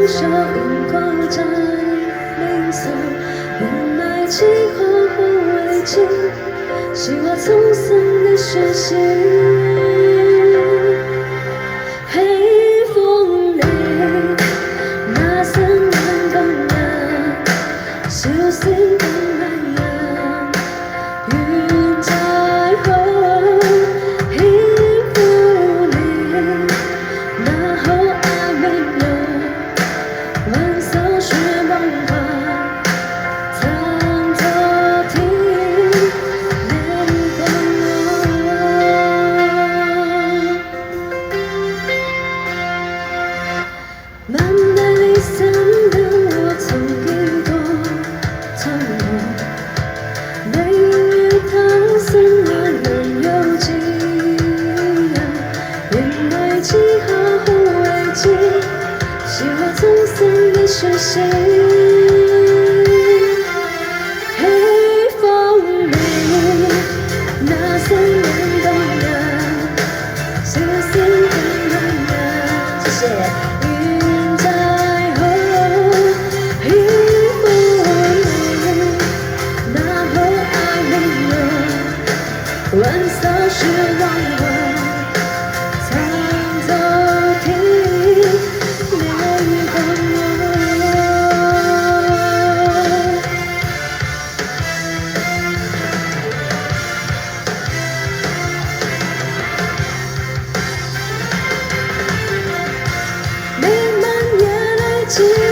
手荧光在零散，原来几何或未尽，是我匆匆的学习。黑風裏，那三眼動人，小聲更迷人，願在好險苦裏，那厚愛沒有挽手是夢幻。漫漫離散的我曾遇過蒼茫，淚與他深愛仍有記憶，因為幾何或未盡，是我匆匆的學習。黑風裏，那三眼動人，小心更暖人。謝謝。挽手是忘我，藏走停泪光弥漫眼淚。